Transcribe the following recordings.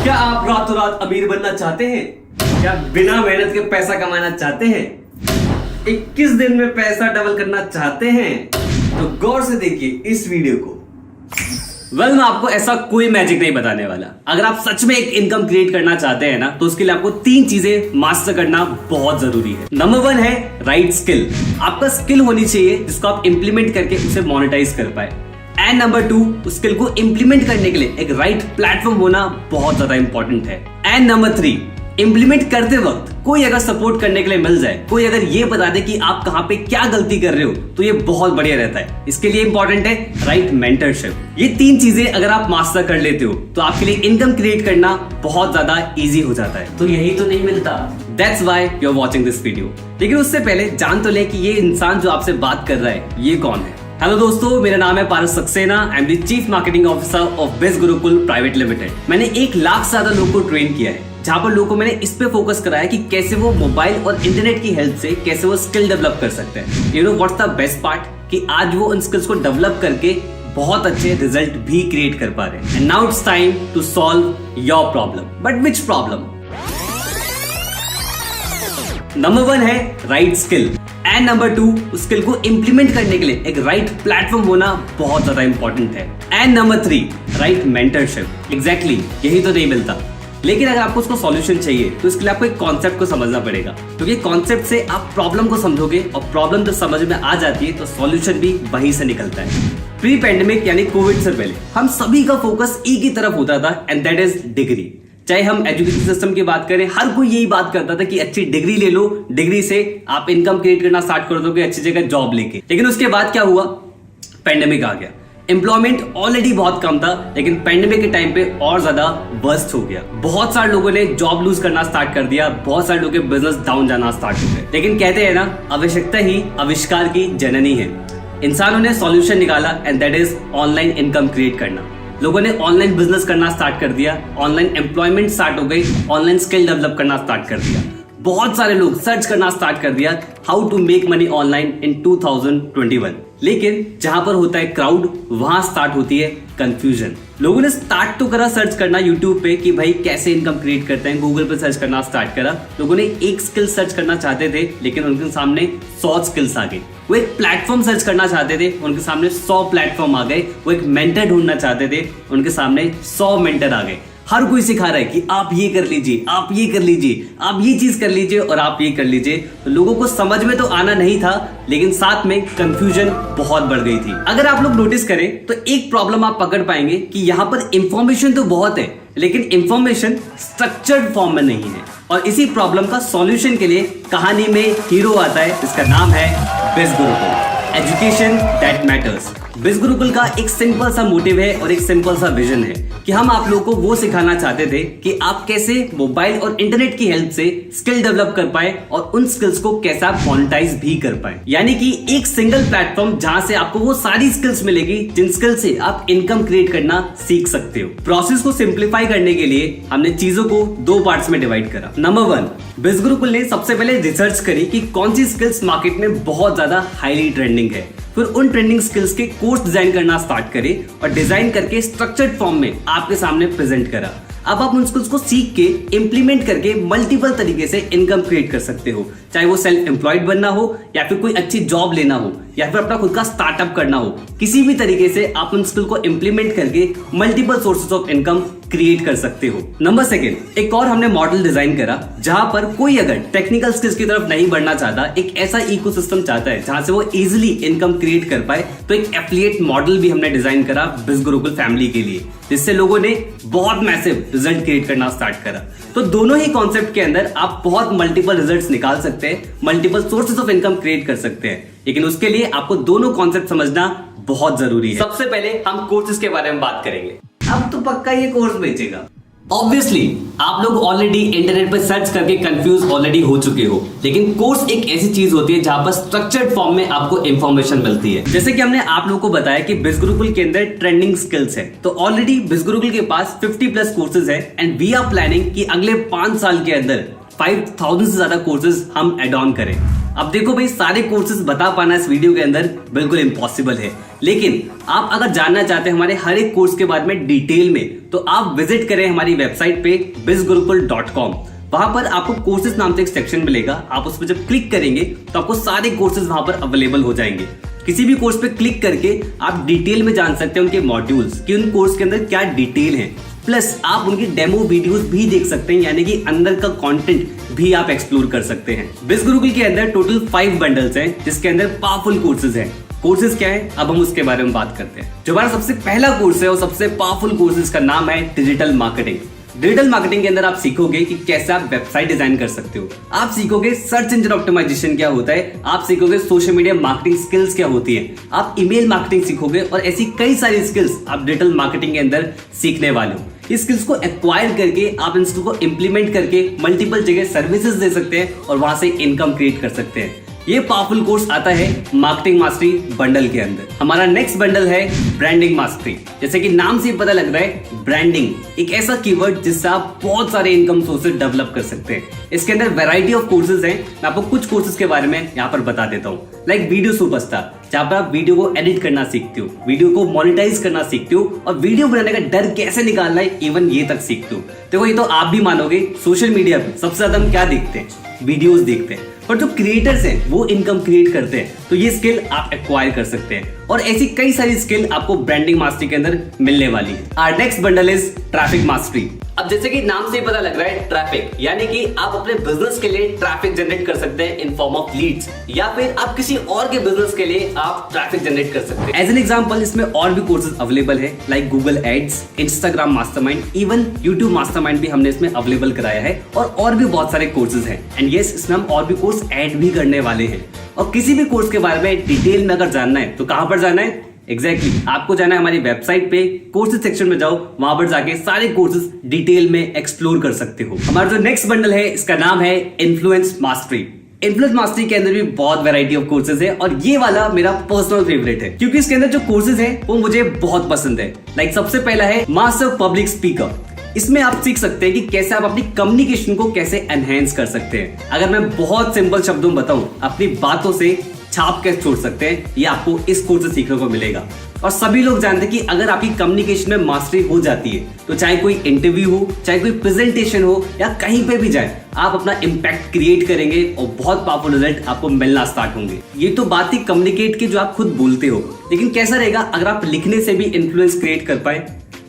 क्या आप रातों रात अमीर बनना चाहते हैं? क्या बिना मेहनत के पैसा कमाना चाहते हैं? 21 दिन में पैसा डबल करना चाहते हैं? तो गौर से देखिए इस वीडियो को। मैं आपको ऐसा कोई मैजिक नहीं बताने वाला। अगर आप सच में एक इनकम क्रिएट करना चाहते हैं ना, तो उसके लिए आपको 3 चीजें मास्टर करना बहुत जरूरी है। नंबर 1 है राइट स्किल। आपका स्किल होनी चाहिए जिसको आप इंप्लीमेंट करके उसे मोनेटाइज कर पाए। एंड नंबर 2, उस स्किल को इंप्लीमेंट करने के लिए एक राइट प्लेटफॉर्म होना बहुत ज्यादा इंपॉर्टेंट है। एंड नंबर 3, इंप्लीमेंट करते वक्त कोई अगर सपोर्ट करने के लिए मिल जाए, कोई अगर ये बता दे कि आप कहां पे क्या गलती कर रहे हो, तो ये बहुत बढ़िया रहता है। इसके लिए इंपॉर्टेंट है राइट मेंटरशिप। ये 3 चीजें अगर आप मास्टर कर लेते हो तो आपके लिए इनकम क्रिएट करना बहुत ज्यादा इजी हो जाता है। तो यही तो नहीं मिलता, that's why you are watching this video. लेकिन उससे पहले जान तो ले कि ये इंसान जो आपसे बात कर रहा है ये कौन है। हेलो दोस्तों, मेरा नाम है Paras Saxena. I am the chief marketing officer of biz Gurukul private limited. मैंने 1 लाख से ज्यादा लोगों को ट्रेन किया है, जहां पर लोगों को मैंने इस पे फोकस कराया कि कैसे वो मोबाइल और इंटरनेट की हेल्प से कैसे वो स्किल डेवलप कर सकते हैं। You know what's the best part, कि आज वो उन स्किल्स को डेवलप करके बहुत अच्छे रिजल्ट भी क्रिएट कर पा रहे हैं। And now it's time to solve your problem. But which problem? Number 1 है राइट स्किल। एंड नंबर 2, उस स्किल को इंप्लीमेंट करने के लिए एक राइट प्लेटफॉर्म होना बहुत ज्यादा इंपॉर्टेंट है। And number 3, right mentorship. Exactly, यही तो नहीं मिलता। लेकिन अगर आपको उसको सॉल्यूशन चाहिए तो इसके लिए आपको एक कॉन्सेप्ट को समझना पड़ेगा, क्योंकि कॉन्सेप्ट से आप प्रॉब्लम को समझोगे और प्रॉब्लम जब समझ में आ जाती है तो सॉल्यूशन भी वहीं से निकलता है। प्री पैंडेमिक यानी कोविड से पहले हम सभी का फोकस एक ही तरफ होता था, एंड दैट इज डिग्री। चाहे हम एजुकेशन सिस्टम की बात करें, हर कोई यही बात करता था कि अच्छी डिग्री ले लो, डिग्री से आप इनकम क्रिएट करना स्टार्ट कर दोगे अच्छी जगह जॉब लेके। लेकिन उसके बाद क्या हुआ? पैंडेमिक आ गया। एम्प्लॉयमेंट ऑलरेडी बहुत कम था, लेकिन पैंडेमिक के टाइम पे और ज्यादा वर्स्ट हो गया। बहुत सारे लोगों ने जॉब लूज करना स्टार्ट कर दिया, बहुत सारे लोगों के बिजनेस डाउन जाना स्टार्ट हो गए। लेकिन कहते हैं ना, आवश्यकता ही आविष्कार की जननी है। इंसानों ने सॉल्यूशन निकाला, and that is online income create करना। लोगों ने ऑनलाइन बिजनेस करना स्टार्ट कर दिया, ऑनलाइन एम्प्लॉयमेंट स्टार्ट हो गई, ऑनलाइन स्किल डेवलप करना स्टार्ट कर दिया। बहुत सारे लोग सर्च करना स्टार्ट कर दिया how to make money online in 2021। लेकिन जहां पर होता है क्राउड, वहां स्टार्ट होती है कंफ्यूजन। लोगों ने स्टार्ट तो करा सर्च करना यूट्यूब पे कि भाई कैसे इनकम क्रिएट करते हैं, गूगल पे सर्च करना स्टार्ट करा। लोगों ने एक स्किल सर्च करना चाहते थे, लेकिन उनके सामने 100 स्किल्स आ गए। वो एक प्लेटफॉर्म सर्च करना चाहते थे, उनके सामने 100 प्लेटफॉर्म आ गए। वो एक मेंटर ढूंढना चाहते थे, उनके सामने 100 मेंटर आ गए। हर कोई सिखा रहा है कि आप ये कर लीजिए, आप ये कर लीजिए, आप ये चीज कर लीजिए और आप ये कर लीजिए। तो लोगों को समझ में तो आना नहीं था, लेकिन साथ में कंफ्यूजन बहुत बढ़ गई थी। अगर आप लोग नोटिस करें तो एक प्रॉब्लम आप पकड़ पाएंगे कि यहाँ पर इंफॉर्मेशन तो बहुत है, लेकिन इंफॉर्मेशन स्ट्रक्चर्ड फॉर्म में नहीं है। और इसी प्रॉब्लम का सॉल्यूशन के लिए कहानी में हीरो आता है, जिसका नाम है बिज गुरुकुल, एजुकेशन दैट मैटर्स। बिज गुरुकुल का एक सिंपल सा मोटिव है और एक सिंपल सा विजन है कि हम आप लोगों को वो सिखाना चाहते थे कि आप कैसे मोबाइल और इंटरनेट की हेल्प से स्किल डेवलप कर पाए और उन स्किल्स को कैसे आप मोनेटाइज भी कर पाए। यानी कि एक सिंगल प्लेटफॉर्म जहां से आपको वो सारी स्किल्स मिलेगी जिन स्किल से आप इनकम क्रिएट करना सीख सकते हो। प्रोसेस को सिंप्लीफाई करने के लिए हमने चीजों को 2 पार्ट्स में डिवाइड करा। नंबर 1, बिज गुरुकुल ने सबसे पहले रिसर्च करी कि कौन सी स्किल्स मार्केट में बहुत ज्यादा हाईली ट्रेंडिंग है। फिर उन ट्रेंडिंग स्किल्स के कोर्स डिजाइन करना स्टार्ट करे और डिजाइन करके स्ट्रक्चर्ड फॉर्म में आपके सामने प्रेजेंट करा। अब आप उन स्किल्स को सीख के इंप्लीमेंट करके मल्टीपल तरीके से इनकम क्रिएट कर सकते हो, चाहे वो सेल्फ एम्प्लॉयड बनना हो या फिर कोई अच्छी जॉब लेना हो या फिर अपना खुद का स्टार्टअप करना हो। किसी भी तरीके से आप उन स्किल को इंप्लीमेंट करके multiple sources of income create कर सकते हो। नंबर 2, एक और हमने मॉडल डिजाइन करा जहां पर कोई अगर टेक्निकल स्किल्स की तरफ नहीं बढ़ना चाहता, एक ऐसा इकोसिस्टम चाहता है जहां से वो इजीली इनकम क्रिएट कर पाए, तो एक एफिलिएट मॉडल भी हमने डिजाइन करा बिज गुरुकुल फैमिली के लिए, जिससे लोगों ने बहुत मैसिव रिजल्ट क्रिएट करना स्टार्ट करा। तो दोनों ही कॉन्सेप्ट के अंदर आप बहुत मल्टीपल रिजल्ट्स निकाल सकते हैं, multiple sources of income create कर सकते हैं। लेकिन उसके लिए आपको दोनों कॉन्सेप्ट समझना बहुत जरूरी है। सबसे पहले हम कोर्सेज के बारे में बात करेंगे। अब तो पक्का ये कोर्स बेचेगा। ऑब्वियसली आप लोग ऑलरेडी इंटरनेट पर सर्च करके कंफ्यूज ऑलरेडी हो चुके हो, लेकिन कोर्स एक ऐसी चीज होती है जहां पर स्ट्रक्चर्ड फॉर्म में आपको इंफॉर्मेशन मिलती है। जैसे कि हमने आप लोगों को बताया कि बिज गुरुकुल के अंदर ट्रेंडिंग स्किल्स है, तो ऑलरेडी बिज गुरुकुल के पास 50+ कोर्सेज है, एंड वी आर प्लानिंग कि अगले 5 साल के अंदर 5000 से ज्यादा कोर्सेज हम एड ऑन करें। अब देखो भाई, सारे कोर्सेज बता पाना इस वीडियो के अंदर बिल्कुल इम्पॉसिबल है, लेकिन आप अगर जानना चाहते हैं हमारे हर एक कोर्स के बारे में डिटेल में, तो आप विजिट करें हमारी वेबसाइट पे bizgurukul.com। वहां पर आपको कोर्सेज नाम से एक सेक्शन मिलेगा। आप उस पर जब क्लिक करेंगे तो आपको सारे कोर्सेज वहां पर अवेलेबल हो जाएंगे। किसी भी कोर्स पे क्लिक करके आप डिटेल में जान सकते हैं उनके मॉड्यूल्स कि उन कोर्स के अंदर क्या डिटेल है, प्लस आप उनकी डेमो वीडियोस भी देख सकते हैं, यानी कि अंदर का कंटेंट भी आप एक्सप्लोर कर सकते हैं। बिज गुरुकुल के अंदर टोटल 5 बंडल्स हैं, जिसके अंदर पावरफुल कोर्सेज हैं। कोर्सेज क्या है, अब हम उसके बारे में बात करते हैं। जो हमारा सबसे पहला कोर्स है और सबसे पावरफुल कोर्सेज का नाम है डिजिटल मार्केटिंग। डिजिटल मार्केटिंग के अंदर आप सीखोगे कि कैसे आप वेबसाइट डिजाइन कर सकते हो, आप सीखोगे सर्च इंजन ऑप्टिमाइजेशन क्या होता है, आप सीखोगे सोशल मीडिया मार्केटिंग स्किल्स क्या होती है, आप ईमेल मार्केटिंग सीखोगे और ऐसी कई सारी स्किल्स आप डिजिटल मार्केटिंग के अंदर सीखने वाले हो। इस स्किल्स को एक्वायर करके आप इन स्किल्स को इंप्लीमेंट करके मल्टीपल जगह सर्विसेज दे सकते हैं और वहां से इनकम क्रिएट कर सकते हैं। ये पावरफुल कोर्स आता है मार्केटिंग मास्टरी बंडल के अंदर। हमारा नेक्स्ट बंडल है ब्रांडिंग मास्टरी। जैसे कि नाम से पता लग रहा है, ब्रांडिंग एक ऐसा कीवर्ड जिससे आप बहुत सारे इनकम सोर्सेज डेवलप कर सकते हैं। इसके अंदर वैरायटी ऑफ कोर्सेज हैं। मैं आपको कुछ कोर्सेज के बारे में यहाँ पर बता देता हूँ। लाइक वीडियो सुपरस्टार, जहाँ पर आप वीडियो को एडिट करना सीखते हो, वीडियो को मोनेटाइज करना सीखते हो और वीडियो बनाने का डर कैसे निकालना है, इवन ये तक सीखते हो। देखो, ये तो आप भी मानोगे, सोशल मीडिया पे सबसे ज्यादा हम क्या देखते हैं, वीडियोस देखते हैं, पर जो क्रिएटर्स हैं वो इनकम क्रिएट करते हैं, तो ये स्किल आप एक्वायर कर सकते हैं। और ऐसी कई सारी स्किल आपको ब्रांडिंग मास्टरी के अंदर मिलने वाली है। Our next bundle is traffic mastery. अब जैसे कि नाम से ही पता लग रहा है, ट्रैफिक यानी कि आप अपने बिजनेस के लिए ट्रैफिक जनरेट कर सकते हैं इन फॉर्म ऑफ लीड्स, या फिर आप किसी और के बिजनेस के लिए आप ट्रैफिक जनरेट कर सकते हैं। एज एन एग्जांपल, इसमें और भी कोर्सेज अवेलेबल है, like Google ads, Instagram mastermind, even YouTube mastermind भी हमने इसमें अवेलेबल कराया है और भी बहुत सारे कोर्सेज हैं। एंड यस, इसमें हम और भी कोर्स ऐड भी करने वाले हैं। और किसी भी कोर्स के बारे में डिटेल में अगर जानना है तो कहां पर जाना है? एग्जैक्टली आपको जाना है हमारी वेबसाइट पे, कोर्सेज सेक्शन में जाओ, वहां पर जाके सारे कोर्सेज डिटेल में एक्सप्लोर कर सकते हो। हमारा जो नेक्स्ट बंडल है, इसका नाम है इन्फ्लुएंस मास्टरी। इन्फ्लुएंस मास्टरी के अंदर भी बहुत वैरायटी ऑफ कोर्सेज है और ये वाला मेरा पर्सनल फेवरेट है, क्योंकि इसके अंदर जो कोर्सेज है वो मुझे बहुत पसंद है। लाइक सबसे पहला है मास्टर पब्लिक स्पीकर। इसमें आप सीख सकते हैं कि कैसे आप अपनी कम्युनिकेशन को कैसे एनहेंस कर सकते हैं। अगर मैं बहुत सिंपल शब्दों में बताऊं, अपनी बातों से छाप कैसे छोड़ सकते हैं, ये आपको इस कोर्स से सीखने को मिलेगा। और सभी लोग जानते हैं कि अगर आपकी कम्युनिकेशन में मास्टरी हो जाती है तो चाहे कोई इंटरव्यू हो, चाहे कोई प्रेजेंटेशन हो या कहीं पे भी जाए, आप अपना इम्पैक्ट क्रिएट करेंगे और बहुत पावरफुल रिजल्ट आपको मिलना स्टार्ट होंगे। ये तो बात थी कम्युनिकेट की, जो आप खुद बोलते हो, लेकिन कैसा रहेगा अगर आप लिखने से भी इन्फ्लुएंस क्रिएट कर पाए?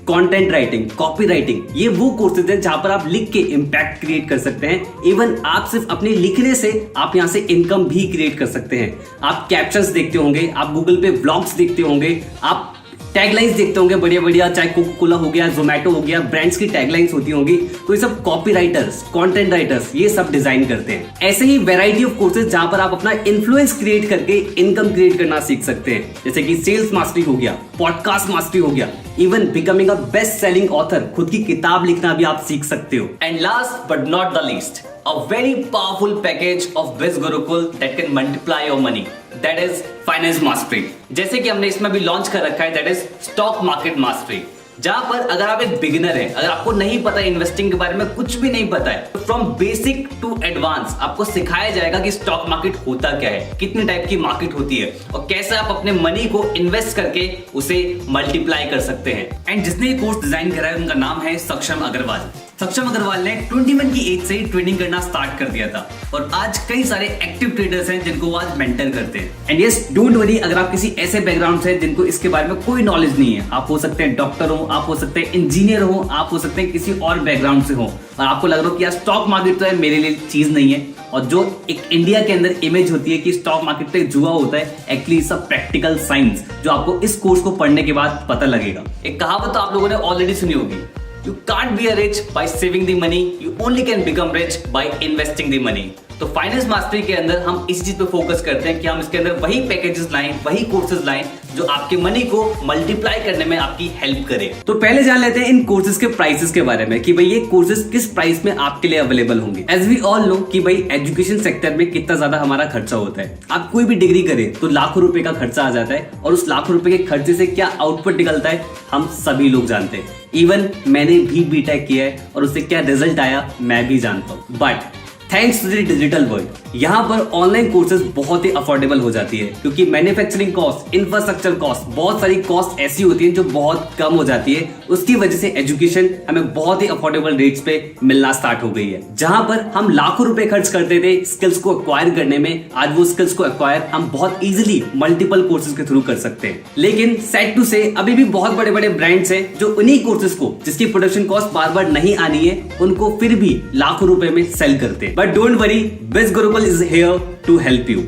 कंटेंट राइटिंग, कॉपी राइटिंग, ये वो कोर्सेज हैं जहां पर आप लिख के इम्पैक्ट क्रिएट कर सकते हैं। इवन आप सिर्फ अपने लिखने से आप यहां से इनकम भी क्रिएट कर सकते हैं। आप कैप्शंस देखते होंगे, आप गूगल पे व्लॉग्स देखते होंगे, आप टैगलाइंस देखते होंगे बढ़िया बढ़िया, चाहे कोका कोला हो गया, जोमेटो हो गया, ब्रांड्स की टैगलाइंस होती होंगी, तो ये सब कॉपी राइटर्स, कंटेंट राइटर्स ये सब डिजाइन करते हैं। ऐसे ही वैरायटी ऑफ कोर्सेज जहां पर आप अपना इन्फ्लुएंस क्रिएट करके इनकम क्रिएट करना सीख सकते हैं, जैसे कि सेल्स मास्टरी हो गया, पॉडकास्ट मास्टरी हो गया, even becoming a best selling author, खुद की किताब लिखना भी आप सीख सकते हो। And last but not the least, a very powerful package of Biz Gurukul that can multiply your money, that is finance mastery। जैसे कि हमने इसमें भी लॉन्च कर रखा है, that is stock market mastery, जहां पर अगर आप एक बिगिनर है, अगर आपको नहीं पता इन्वेस्टिंग के बारे में, कुछ भी नहीं पता है, तो फ्रॉम बेसिक टू एडवांस आपको सिखाया जाएगा कि स्टॉक मार्केट होता क्या है, कितने टाइप की मार्केट होती है और कैसे आप अपने मनी को इन्वेस्ट करके उसे मल्टीप्लाई कर सकते हैं। एंड जिसने ये कोर्स डिजाइन करा है उनका नाम है सक्षम अग्रवाल। सक्षम अग्रवाल ने 21 की एज से ही ट्रेडिंग करना स्टार्ट कर दिया था और आज कई सारे एक्टिव ट्रेडर्स हैं जिनको वो आज मेंटर करते हैं। एंड यस, डोंट वरी, अगर आप किसी ऐसे बैकग्राउंड से जिनको इसके बारे में कोई नॉलेज नहीं है, आप हो सकते हैं डॉक्टर हो, आप हो सकते हैं इंजीनियर हो, आप हो सकते हैं किसी और बैकग्राउंड से हो और आपको लग रहा हो कि यार स्टॉक मार्केट तो है मेरे लिए चीज नहीं है, और जो एक इंडिया के अंदर इमेज होती है कि स्टॉक मार्केट पे जुआ होता है, एक्चुअली सब प्रैक्टिकल साइंस जो आपको इस कोर्स को पढ़ने के बाद पता लगेगा। एक कहावत तो आप लोगों ने ऑलरेडी सुनी होगी, You can't be rich by saving the money, you only can become rich by investing the money। तो फाइनेंस मास्टरी के अंदर हम इस चीज पे फोकस करते हैं कि हम इसके अंदर वही पैकेजेस लाएं, वही कोर्सेज लाएं जो आपके मनी को मल्टीप्लाई करने में आपकी हेल्प करे। तो पहले जान लेते हैं इन कोर्सेज के प्राइसेस के बारे में कि भाई ये कोर्सेज किस प्राइस में आपके लिए अवेलेबल होंगे। एज वी ऑल नो कि भाई एजुकेशन सेक्टर में कितना ज्यादा हमारा खर्चा होता है। आप कोई भी डिग्री करें तो लाखों रुपए का खर्चा आ जाता है और उस लाखों रुपए के खर्चे से क्या आउटपुट निकलता है हम सभी लोग जानते हैं। इवन मैंने भी बीटेक किया है और उससे क्या रिजल्ट आया मैं भी जानता हूँ। But thanks to the digital world यहाँ पर ऑनलाइन कोर्सेज बहुत ही अफोर्डेबल हो जाती है, क्योंकि मैन्युफैक्चरिंग कॉस्ट, इंफ्रास्ट्रक्चर कॉस्ट, बहुत सारी कॉस्ट ऐसी होती है जो बहुत कम हो जाती है। उसकी वजह से एजुकेशन हमें बहुत ही अफोर्डेबल रेट्स पे मिलना स्टार्ट हो गई है। जहां पर हम लाखों रुपए खर्च करते थे स्किल्स को एक्वायर करने में, आज वो स्किल्स को एक्वायर हम बहुत इजीली मल्टीपल कोर्सेज के थ्रू कर सकते हैं। लेकिन सैड टू से अभी भी बहुत बड़े बड़े ब्रांड्स हैं जो उन्हीं कोर्सेज को, जिसकी प्रोडक्शन कॉस्ट बार बार नहीं आनी है, उनको फिर भी लाखों रुपए में सेल करते हैं। But don't worry, Biz Gurukul is here to help you.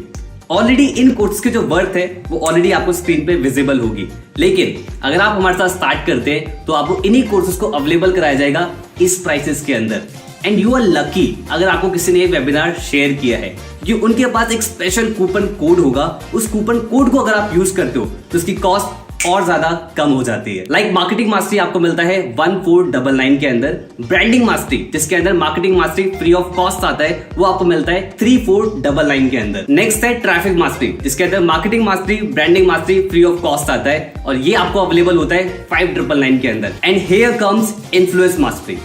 Already in course की जो वर्थ है वो ऑलरेडी आपको स्क्रीन पे विजिबल होगी, लेकिन अगर आप हमारे साथ स्टार्ट करते हैं तो आपको इन्हीं कोर्सेज को अवेलेबल कराया जाएगा इस प्राइसेस के अंदर। एंड यू आर लकी अगर आपको किसी ने ये वेबिनार शेयर किया है, क्योंकि उनके पास एक स्पेशल कूपन कोड होगा। उस कूपन कोड को अगर आप यूज करते हो तो उसकी कॉस्ट और ज्यादा कम हो जाती है। लाइक मार्केटिंग मास्टरी आपको मिलता है 1499 के अंदर, ब्रांडिंग मास्टरी जिसके अंदर marketing mastery free of cost आता है वो आपको मिलता है 3499 के अंदर। नेक्स्ट है ट्रैफिक मास्टरी जिसके अंदर marketing mastery, branding mastery free of cost आता है और ये आपको अवेलेबल होता है 5999 के अंदर। And here comes influence mastery.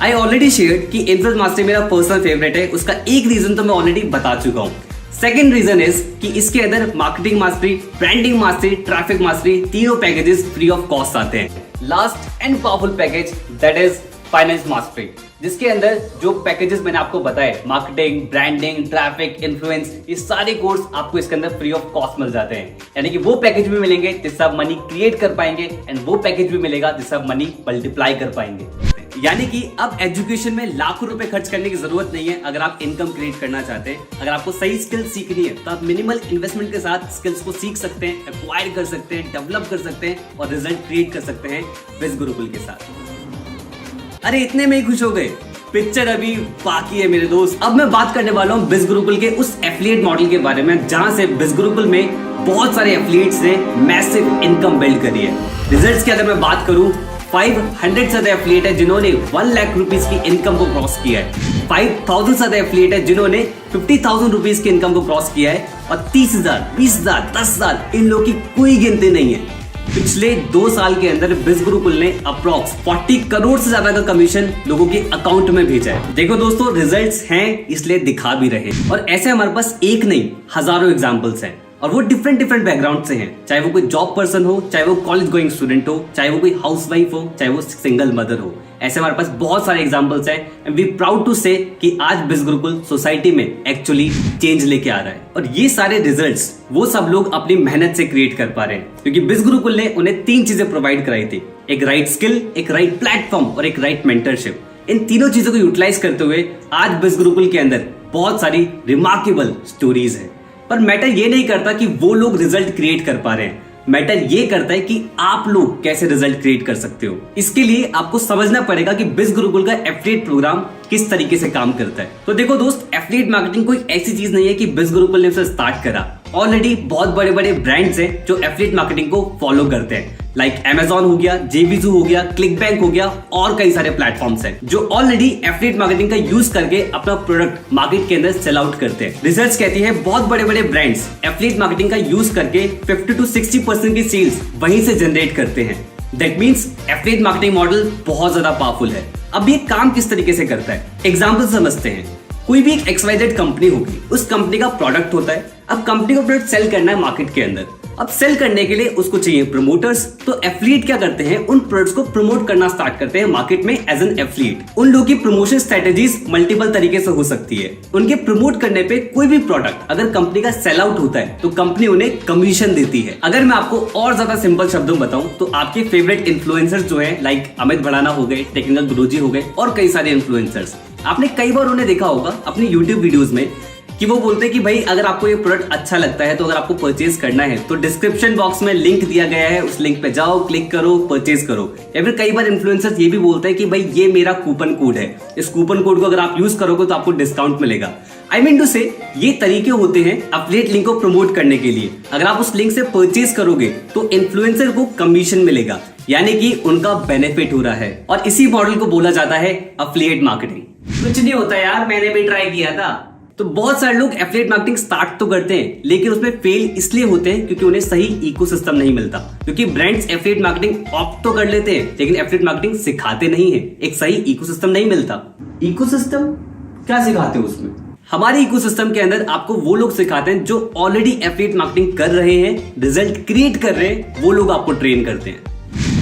I already shared कि इन्फ्लुएंस मास्टरी मेरा पर्सनल फेवरेट है। उसका एक रीजन तो मैं ऑलरेडी बता चुका हूँ। सेकेंड रीजन इज कि इसके अंदर marketing mastery, branding mastery, traffic mastery तीनों पैकेजेस फ्री ऑफ कॉस्ट आते हैं। Last and powerful package that is finance mastery, जिसके अंदर जो पैकेजेस मैंने आपको बताए, मार्केटिंग, ब्रांडिंग, ट्रैफिक, इन्फ्लुएंस, ये सारे कोर्स आपको इसके अंदर फ्री ऑफ कॉस्ट मिल जाते हैं। यानी कि वो पैकेज भी मिलेंगे जिससे आप मनी क्रिएट कर पाएंगे एंड वो पैकेज भी मिलेगा जिससे आप मनी मल्टीप्लाई कर पाएंगे। यानी कि अब एजुकेशन में लाखों रुपए खर्च करने की जरूरत नहीं है। अगर आप इनकम क्रिएट करना चाहते हैं, अगर आपको सही स्किल्स सीखनी है, तो आप मिनिमल इन्वेस्टमेंट के साथ स्किल्स को सीख सकते हैं, एक्वायर कर सकते हैं, डेवलप कर सकते हैं और रिजल्ट क्रिएट कर सकते हैं बिज गुरुकुल के साथ। अरे इतने में ही खुश हो गए? पिक्चर अभी बाकी है मेरे दोस्त। अब मैं बात करने वाला हूँ बिज गुरुकुल के उस एफिलिएट मॉडल के बारे में जहां से बिज गुरुकुल में बहुत सारे एफिलिएट्स ने मैसिव इनकम बिल्ड करी है। रिजल्ट्स की अगर मैं बात करूं, 500 से ज्यादा एफिलिएट है जिन्होंने 1 लाख रुपीस की इनकम को क्रॉस किया है। 5000 से ज्यादा एफिलिएट है जिन्होंने 50,000 रुपीस की इनकम को क्रॉस किया है और 30,000, 20,000, 10,000 इन लोगों की कोई गिनती नहीं है। पिछले 2 साल के अंदर बिज गुरुकुल ने अप्रॉक्स 40 करोड़ से ज्यादा का कमीशन लोगों के अकाउंट में भेजा है। देखो दोस्तों, रिजल्ट्स हैं इसलिए दिखा भी रहे और ऐसे हमारे पास एक नहीं हजारों एग्जांपल्स हैं और वो डिफरेंट बैकग्राउंड से हैं। चाहे वो कोई जॉब पर्सन हो, चाहे वो कॉलेज गोइंग स्टूडेंट हो, चाहे वो कोई हाउसवाइफ हो, चाहे वो सिंगल मदर हो। ऐसे हमारे पास बहुत सारे एग्जांपल्स हैं एंड वी प्राउड टू से कि आज बिज गुरुकुल सोसाइटी में एक्चुअली चेंज लेके आ रहा है। और ये सारे रिजल्ट्स वो सब लोग अपनी मेहनत से क्रिएट कर पा रहे हैं, क्योंकि बिज गुरुकुल ने उन्हें 3 चीजें प्रोवाइड कराई थी, एक राइट स्किल, एक राइट प्लेटफॉर्म और एक राइट मेंटरशिप। इन तीनों चीजों को यूटिलाइज करते हुए आज बिज गुरुकुल के अंदर बहुत सारी रिमार्केबल स्टोरीज है। पर मैटर ये नहीं करता कि वो लोग रिजल्ट क्रिएट कर पा रहे हैं, मैटर ये करता है कि आप लोग कैसे रिजल्ट क्रिएट कर सकते हो। इसके लिए आपको समझना पड़ेगा कि बिज गुरुकुल का एफिलिएट प्रोग्राम किस तरीके से काम करता है। तो देखो दोस्त, एफिलिएट मार्केटिंग कोई ऐसी चीज नहीं है कि बिज गुरुकुल ने उसे स्टार्ट करा। ऑलरेडी बहुत बड़े बड़े ब्रांड्स हैं जो एफिलिएट मार्केटिंग को फॉलो करते हैं, लाइक Amazon हो गया, JVZoo हो गया, क्लिकबैंक हो गया और कई सारे प्लेटफॉर्म्स हैं जो ऑलरेडी एफिलिएट मार्केटिंग का यूज करके अपना प्रोडक्ट मार्केट के अंदर सेल आउट करते हैं। रिसर्च कहती है बहुत बड़े बड़े ब्रांड्स एफिलिएट मार्केटिंग का यूज करके 50 to 60% की सेल्स वहीं से जनरेट करते हैं। That means affiliate marketing model बहुत ज्यादा पावरफुल है। अब ये काम किस तरीके से करता है, एग्जाम्पल समझते हैं। कोई भी एक XYZ कंपनी होगी, उस कंपनी का प्रोडक्ट होता है। अब कंपनी को प्रोडक्ट सेल करना है मार्केट के अंदर। अब सेल करने के लिए उसको चाहिए प्रमोटर्स। तो एफिलिएट क्या करते हैं, उन प्रोडक्ट्स को प्रमोट करना स्टार्ट करते हैं मार्केट में एज एन एफिलिएट। उन लोगों की प्रमोशन स्ट्रेटेजीज मल्टीपल तरीके से हो सकती है। उनके प्रमोट करने पे कोई भी प्रोडक्ट अगर कंपनी का सेल आउट होता है तो कंपनी उन्हें कमीशन देती है। अगर मैं आपको और ज्यादा सिंपल शब्दों में बताऊं तो आपके फेवरेट इन्फ्लुएंसर्स जो है, लाइक अमित भड़ाना हो गए, टेक्निकल गुरुजी हो गए और कई सारे इन्फ्लुएंसर्स, आपने कई बार उन्हें देखा होगा अपनी यूट्यूब वीडियोस में कि वो बोलते हैं कि भाई अगर आपको ये प्रोडक्ट अच्छा लगता है तो अगर आपको परचेज करना है तो डिस्क्रिप्शन बॉक्स में लिंक दिया गया है, उस लिंक पे जाओ, क्लिक करो, परचेज करो। या फिर कई बार इन्फ्लुएंसर्स ये भी बोलते हैं कि भाई ये मेरा कूपन कोड है, इस कूपन कोड को अगर आप यूज करोगे तो आपको डिस्काउंट मिलेगा। आई मीन टू से ये तरीके होते हैं एफिलिएट लिंक को प्रमोट करने के लिए। अगर आप उस लिंक से परचेज करोगे तो इन्फ्लुएंसर को कमीशन मिलेगा, यानी कि उनका बेनिफिट हो रहा है। और इसी मॉडल को बोला जाता है एफिलिएट मार्केटिंग। कुछ नहीं होता यार, मैंने भी ट्राई किया था। तो बहुत सारे लोग एफिलिएट मार्केटिंग स्टार्ट तो करते हैं लेकिन उसमें फेल इसलिए होते हैं क्योंकि उन्हें सही इकोसिस्टम नहीं मिलता। क्योंकि ब्रांड्स एफिलिएट मार्केटिंग ऑप्ट तो कर लेते हैं लेकिन एफिलिएट मार्केटिंग सिखाते नहीं है, एक सही इकोसिस्टम नहीं मिलता। इकोसिस्टम क्या सिखाते हो उसमें? हमारे इकोसिस्टम के अंदर आपको वो लोग सिखाते हैं जो ऑलरेडी एफिलिएट मार्केटिंग कर रहे हैं, रिजल्ट क्रिएट कर रहे हैं, वो लोग आपको ट्रेन करते हैं।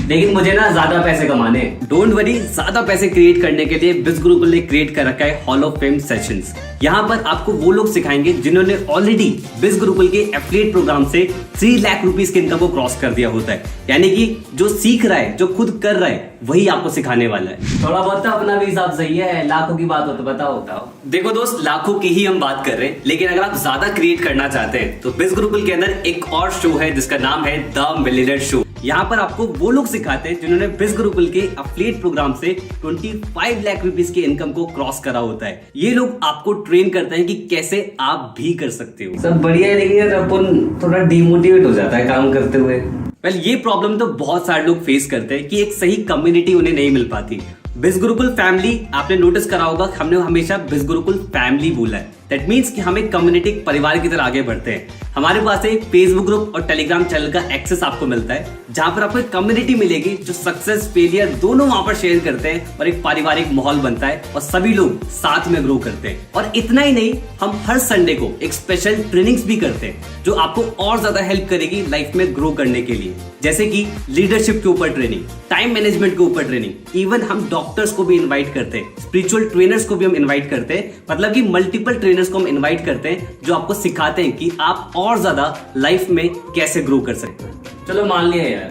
लेकिन मुझे ना ज्यादा पैसे कमाने, डोंट वरी, ज्यादा पैसे क्रिएट करने के लिए बिज गुरुकुल ने क्रिएट कर रखा है हॉल ऑफ फेम सेशंस। यहाँ पर आपको वो लोग सिखाएंगे जिन्होंने ऑलरेडी बिज गुरुकुल के एफिलिएट प्रोग्राम से 3 लाख रुपीस के इनकम को क्रॉस कर दिया होता है। यानी कि जो सीख रहा है, जो खुद कर रहा है, वही आपको सिखाने वाला है। थोड़ा बहुत अपना भी हिसाब सही है, लाखों की बात हो तो बताओ। देखो दोस्त, लाखों की ही हम बात कर रहे हैं, लेकिन अगर आप ज्यादा क्रिएट करना चाहते हैं तो बिज गुरुकुल के अंदर एक और शो है जिसका नाम है द मिलियनेयर शो। यहाँ पर आपको वो लोग सिखाते हैं जिन्होंने बिज गुरुकुल के एफिलिएट प्रोग्राम से 25 लाख रुपीस की इनकम को क्रॉस करा होता है। ये लोग आपको ट्रेन करते हैं कि कैसे आप भी कर सकते हो। सब बढ़िया है, लेकिन यार अपन थोड़ा डिमोटिवेट हो जाता है काम करते हुए। वेल, ये प्रॉब्लम तो बहुत सारे लोग फेस करते हैं कि एक सही कम्युनिटी उन्हें नहीं मिल पाती। बिज गुरुकुल फैमिली, आपने नोटिस करा होगा, हमने हमेशा बिज गुरुकुल फैमिली बोला है। दैट मीन्स कि हम एक कम्युनिटी, परिवार की तरह आगे बढ़ते हैं। हमारे पास एक फेसबुक ग्रुप और टेलीग्राम चैनल का एक्सेस आपको मिलता है, जहां पर आपको एक कम्युनिटी मिलेगी जो सक्सेस फेलियर दोनों वहां पर शेयर करते हैं और एक पारिवारिक माहौल बनता है और सभी लोग साथ में ग्रो करते हैं। और इतना ही नहीं, हम हर संडे को एक स्पेशल ट्रेनिंग्स भी करते हैं जो आपको और ज्यादा हेल्प करेगी लाइफ में ग्रो करने के लिए, जैसे कि लीडरशिप के ऊपर ट्रेनिंग, टाइम मैनेजमेंट के ऊपर ट्रेनिंग, इवन हम डॉक्टर्स को भी इन्वाइट करते हैं, स्पिरिचुअल ट्रेनर्स को भी हम इन्वाइट करते हैं, मतलब कि मल्टीपल ट्रेनर्स को हम इन्वाइट करते हैं जो आपको सिखाते हैं कि आप और ज्यादा लाइफ में कैसे ग्रो कर सकते हैं। चलो मान लिया यार,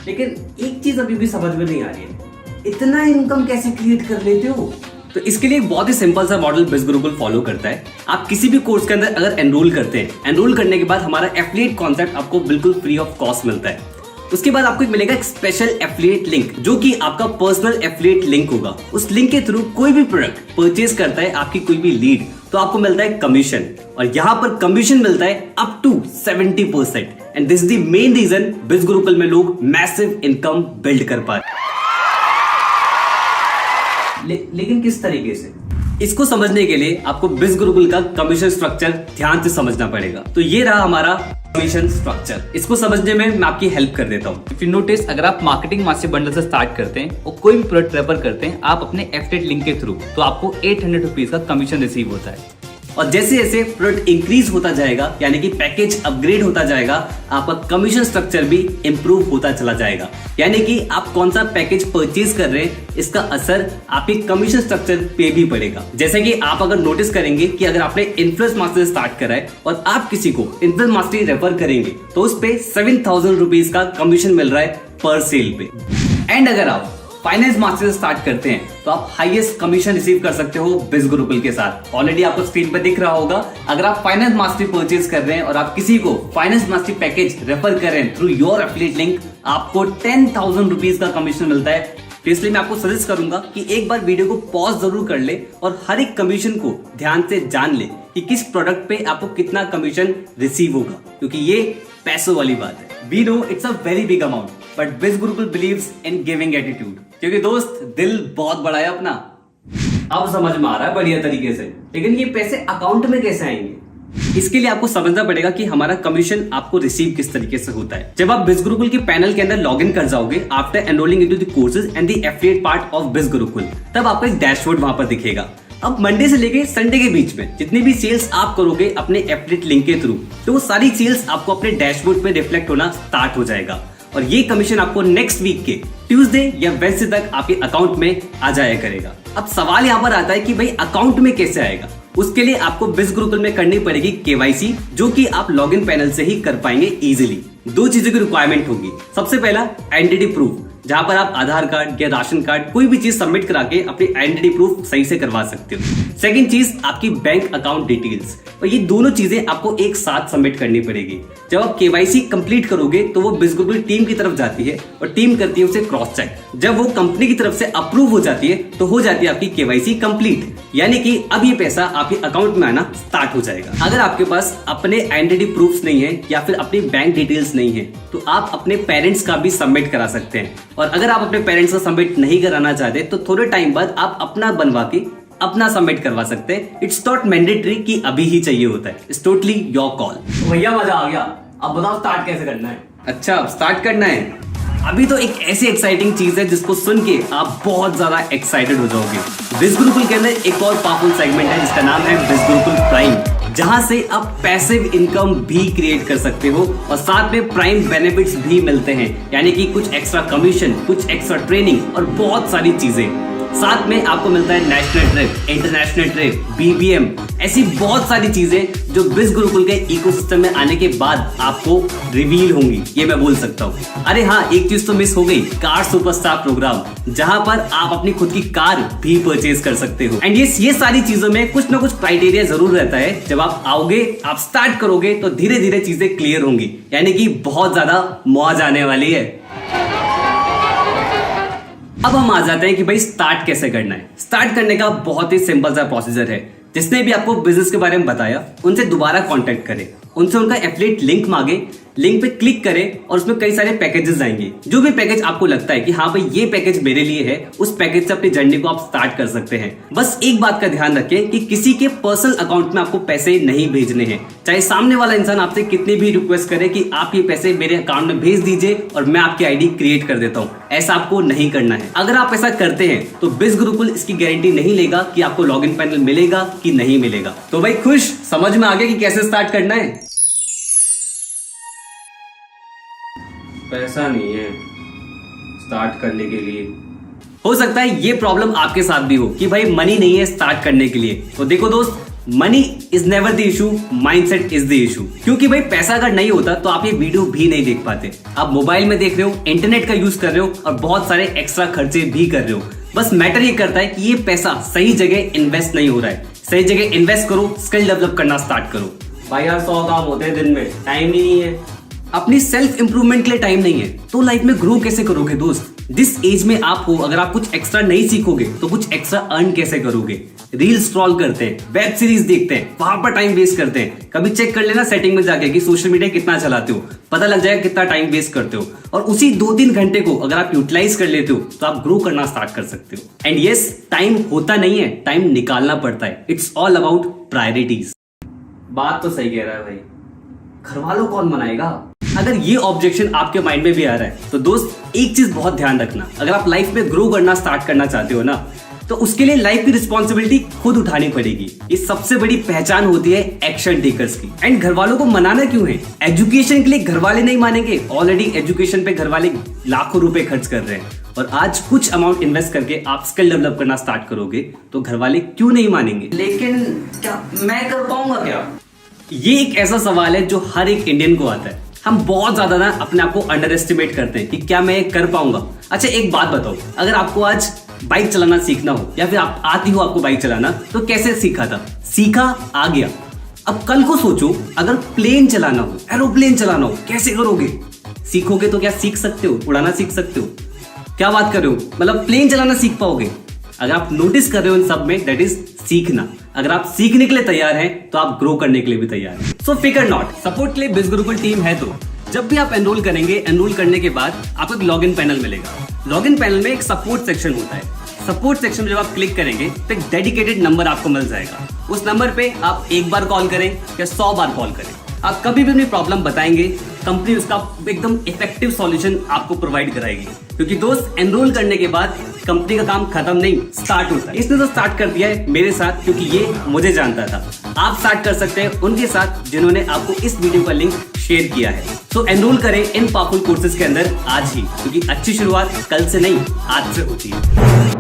लेकिन एक चीज अभी भी समझ में नहीं आ रही है, इतना इनकम कैसे क्रिएट कर लेते हो? तो इसके लिए बहुत ही सिंपल सा मॉडल बिज गुरुकुल फॉलो करता है। आप किसी भी कोर्स के अंदर अगर एनरोल करते हैं, एनरोल करने के बाद हमारा एफिलिएट कॉन्सेप्ट आपको बिल्कुल फ्री ऑफ कॉस्ट मिलता है। उसके बाद आपको मिलेगा एक स्पेशल एफिलिएट लिंक, जो कि आपका पर्सनल एफिलिएट लिंक होगा। उस लिंक के थ्रू कोई भी प्रोडक्ट परचेज करता है आपकी कोई भी लीड, तो आपको मिलता है कमीशन, और यहाँ पर कमीशन मिलता है up to 70%। And this is the main reason Biz Gurukul में लोग मैसिव इनकम बिल्ड कर पा रहे हैं। लेकिन किस तरीके से? इसको समझने के लिए आपको बिज गुरुकुल का कमीशन स्ट्रक्चर ध्यान से समझना पड़ेगा। तो ये रहा हमारा कमीशन स्ट्रक्चर। इसको समझने में मैं आपकी हेल्प कर देता हूँ। इफ यू नोटिस, अगर आप मार्केटिंग मास्टर बंडल से स्टार्ट करते हैं और कोई भी प्रोडक्ट रेफर करते हैं आप अपने एफिलिएट लिंक के थ्रू, तो आपको 800 रुपीज का कमीशन रिसीव होता है। और जैसे जैसे प्रोडक्ट इंक्रीज होता जाएगा, यानी कि पैकेज अपग्रेड होता जाएगा, आपका कमीशन स्ट्रक्चर भी इंप्रूव होता चला जाएगा। यानी कि आप कौन सा पैकेज परचेज कर रहे हैं, इसका असर आपके कमीशन स्ट्रक्चर पे भी पड़ेगा। जैसे कि आप अगर नोटिस करेंगे कि अगर आपने इन्फ्लुएंस मास्टर स्टार्ट करा है और आप किसी को इन्फ्लुएंस मास्टर रेफर करेंगे, तो उस पे 7000 रुपीज का कमीशन मिल रहा है पर सेल पे। एंड अगर आप फाइनेंस मास्टर स्टार्ट करते हैं तो आप हाईएस्ट कमीशन रिसीव कर सकते हो बिज गुरुकुल के साथ। ऑलरेडी आपको स्क्रीन पर दिख रहा होगा, अगर आप फाइनेंस मास्टरी परचेज कर रहे हैं और आप किसी को फाइनेंस मास्टरी पैकेज रेफर कर रहे हैं थ्रू योर एफिलिएट लिंक, आपको 10,000 रुपीज का कमीशन मिलता है। तो इसलिए मैं आपको सजेस्ट करूंगा कि एक बार वीडियो को पॉज जरूर कर ले और हर एक कमीशन को ध्यान से जान ले कि किस प्रोडक्ट पे आपको कितना कमीशन रिसीव होगा, क्योंकि ये पैसों वाली बात है। We know it's a very big amount, but Biz Gurukul believes in giving attitude. क्योंकि दोस्त, दिल बहुत बड़ा है अपना। अब समझ में आ रहा है बढ़िया तरीके से, लेकिन ये पैसे अकाउंट में कैसे आएंगे? इसके लिए आपको समझना पड़ेगा कि हमारा कमीशन आपको रिसीव किस तरीके से होता है। जब आप बिज गुरुकुल के पैनल के अंदर लॉग इन कर जाओगे after enrolling into the courses and the affiliate part of biz Gurukul, तब आपको एक डैशबोर्ड वहां पर दिखेगा। अब मंडे से लेके संडे के बीच में जितनी भी सेल्स आप करोगे अपने एफिलिएट लिंक के थ्रू, तो वो सारी सेल्स आपको अपने डैशबोर्ड पे रिफ्लेक्ट होना स्टार्ट हो जाएगा। और ये कमीशन आपको नेक्स्ट वीक के ट्यूसडे या वेडनेसडे तक आपके अकाउंट में आ जाया करेगा। अब सवाल यहाँ पर आता है कि भाई अकाउंट में कैसे आएगा? उसके लिए आपको बिज गुरुकुल में करनी पड़ेगी केवाईसी, जो कि आप लॉगिन पैनल से ही कर पाएंगे इजीली। 2 चीजों की रिक्वायरमेंट होगी। सबसे पहला आइडेंटिटी प्रूफ, जहां पर आप आधार कार्ड या राशन कार्ड कोई भी चीज सबमिट करा के अपनी आइडेंटिटी प्रूफ सही से करवा सकते हो। सेकंड चीज आपकी बैंक अकाउंट डिटेल्स, और ये दोनों चीजें आपको एक साथ सबमिट करनी पड़ेगी। जब आप केवाईसी कंप्लीट करोगे तो वो बिज गुरुकुल टीम की तरफ जाती है और टीम करती है उसे क्रॉस चेक। जब वो कंपनी की तरफ से अप्रूव हो जाती है तो हो जाती है आपकी केवाईसी कंप्लीट, यानी कि अब ये पैसा आपके अकाउंट में आना स्टार्ट हो जाएगा। अगर आपके पास अपने आइडेंटिटी प्रूफ्स नहीं है या फिर अपनी बैंक डिटेल्स नहीं है, तो आप अपने पेरेंट्स का भी सबमिट करा सकते हैं। और अगर आप अपने पेरेंट्स का सबमिट नहीं कराना चाहते तो थोड़े टाइम बाद आप अपना बनवा के अपना सबमिट करवा सकते हैं। इट्स नॉट मैंडेटरी कि अभी ही चाहिए होता है, इट्स टोटली योर कॉल। भैया मजा आ गया, अब बताओ स्टार्ट कैसे करना है? अच्छा, अब स्टार्ट करना है। अभी तो एक ऐसी एक्साइटिंग चीज है जिसको सुन के आप बहुत ज्यादा एक्साइटेड हो जाओगे। बिज गुरुकुल के अंदर एक और पावरफुल सेगमेंट है जिसका नाम है बिज गुरुकुल प्राइम, जहां से आप पैसिव इनकम भी क्रिएट कर सकते हो और साथ में प्राइम बेनिफिट्स भी मिलते हैं, यानी कि कुछ एक्स्ट्रा कमीशन, कुछ एक्स्ट्रा ट्रेनिंग और बहुत सारी चीजें। साथ में आपको मिलता है national trip, international trip, BBM, ऐसी बहुत सारी चीजें जो बिज गुरुकुल के इकोसिस्टम में आने के बाद आपको रिवील होंगी, ये मैं बोल सकता हूँ। अरे हाँ, एक चीज तो मिस हो गई, कार सुपरस्टार प्रोग्राम, जहां पर आप अपनी खुद की कार भी परचेज कर सकते हो। एंड ये सारी चीजों में कुछ ना कुछ क्राइटेरिया जरूर रहता है। जब आप आओगे, आप स्टार्ट करोगे तो धीरे धीरे चीजें क्लियर होंगी, यानी कि बहुत ज्यादा मौज आने वाली है। अब हम आ जाते हैं कि भाई स्टार्ट कैसे करना है। स्टार्ट करने का बहुत ही सिंपल सा प्रोसीजर है। जिसने भी आपको बिजनेस के बारे में बताया उनसे दोबारा कांटेक्ट करें, उनसे उनका एफिलिएट लिंक मांगे, लिंक पे क्लिक करें और उसमें कई सारे पैकेजेस आएंगे। जो भी पैकेज आपको लगता है कि हाँ भाई ये पैकेज मेरे लिए है, उस पैकेज से अपनी जर्नी को आप स्टार्ट कर सकते हैं। बस एक बात का ध्यान रखें कि किसी के पर्सनल अकाउंट में आपको पैसे नहीं भेजने हैं। चाहे सामने वाला इंसान आपसे कितने भी रिक्वेस्ट करे कि आप ये पैसे मेरे अकाउंट में भेज दीजिए और मैं आपकी आईडी क्रिएट कर देता हूँ, ऐसा आपको नहीं करना है। अगर आप ऐसा करते हैं तो बिज गुरुकुल इसकी गारंटी नहीं लेगा कि आपको लॉगिन पैनल मिलेगा कि नहीं मिलेगा। तो भाई खुश, समझ में आ गया कि कैसे स्टार्ट करना है। पैसा नहीं है स्टार्ट करने के लिए। हो सकता है ये प्रॉब्लम आपके साथ भी हो कि भाई मनी नहीं है स्टार्ट करने के लिए। तो देखो दोस्त, money is never the issue, mindset is the issue. क्योंकि भाई पैसा अगर नहीं होता तो आप ये वीडियो भी नहीं देख पाते। आप मोबाइल में देख रहे हो, इंटरनेट का यूज कर रहे हो और बहुत सारे एक्स्ट्रा खर्चे भी कर रहे हो। बस मैटर ये करता है कि ये पैसा सही जगह इन्वेस्ट नहीं हो रहा है। सही जगह इन्वेस्ट करो, स्किल डेवलप करना स्टार्ट करो। भाई यार 100 काम होते हैं दिन में, टाइम ही नहीं है। अपनी सेल्फ इंप्रूवमेंट के लिए टाइम नहीं है तो लाइफ में ग्रो कैसे करोगे दोस्त? जिस एज में आप हो, अगर आप कुछ एक्स्ट्रा नहीं सीखोगे तो कुछ एक्स्ट्रा अर्न कैसे करोगे? रील स्क्रॉल करते हैं, वेब सीरीज देखते हैं, वहां पर टाइम वेस्ट करते हैं। कभी चेक कर लेना सेटिंग में जाके कि सोशल मीडिया कितना चलाते हो, पता लग जाएगा कितना टाइम वेस्ट करते हो। और उसी 2-3 घंटे को अगर आप यूटिलाइज कर लेते हो तो आप ग्रो करना स्टार्ट कर सकते हो। एंड यस, टाइम होता नहीं है, टाइम निकालना पड़ता है। It's all about priorities. बात तो सही कह रहा है भाई, घर वालों कौन मनाएगा? अगर ये ऑब्जेक्शन आपके माइंड में भी आ रहा है तो दोस्त एक चीज बहुत ध्यान रखना, अगर आप लाइफ में ग्रो करना स्टार्ट करना चाहते हो ना तो उसके लिए लाइफ की रिस्पॉन्सिबिलिटी खुद उठानी पड़ेगी। ये सबसे बड़ी पहचान होती है एक्शन टेकर्स की। एंड घर वालों को मनाना क्यों है? एजुकेशन के लिए घर वाले नहीं मानेंगे, ऑलरेडी एजुकेशन पे घर वाले लाखों रुपए खर्च कर रहे हैं। और आज कुछ अमाउंट इन्वेस्ट करके आप स्किल डेवलप करना स्टार्ट करोगे तो घर वाले क्यों नहीं मानेंगे? लेकिन क्या मैं कर पाऊंगा क्या? ये एक ऐसा सवाल है जो हर एक इंडियन को आता है। हम बहुत ज्यादा ना अपने आप को अंडर एस्टिमेट करते हैं कि क्या मैं कर पाऊंगा। अच्छा एक बात बताओ, अगर आपको आज बाइक चलाना सीखना हो या फिर आप आती हो आपको बाइक चलाना, तो कैसे सीखा था? सीखा, आ गया। अब कल को सोचो अगर प्लेन चलाना हो, एरोप्लेन चलाना हो, कैसे करोगे? सीखोगे तो क्या सीख सकते हो? उड़ाना सीख सकते हो? क्या बात कर रहे हो? मतलब प्लेन चलाना सीख पाओगे? अगर आप नोटिस कर रहे हो इन सब में, दैट इज सीखना। अगर आप सीखने के लिए तैयार हैं तो आप ग्रो करने के लिए भी तैयार हैं। सो फिकर नॉट, सपोर्ट के लिए बिज गुरुकुल टीम है। तो जब भी आप एनरोल करेंगे, एनरोल करने के बाद आपको एक लॉगिन पैनल मिलेगा। लॉगिन पैनल में एक सपोर्ट सेक्शन होता है। सपोर्ट सेक्शन में जब आप क्लिक करेंगे तो एक डेडिकेटेड नंबर आपको मिल जाएगा। उस नंबर पे आप एक बार कॉल करें या 100 बार कॉल करें, आप कभी भी अपनी प्रॉब्लम बताएंगे, कंपनी उसका एकदम इफेक्टिव सॉल्यूशन आपको प्रोवाइड कराएगी। क्योंकि दोस्त, एनरोल करने के बाद कंपनी का काम खत्म नहीं, स्टार्ट होता है। इसने तो स्टार्ट कर दिया है मेरे साथ, क्योंकि ये मुझे जानता था। आप स्टार्ट कर सकते हैं उनके साथ जिन्होंने आपको इस वीडियो का लिंक शेयर किया है। सो एनरोल करें इन पावरफुल कोर्सेज के अंदर आज ही, क्योंकि अच्छी शुरुआत कल से नहीं आज से होती है।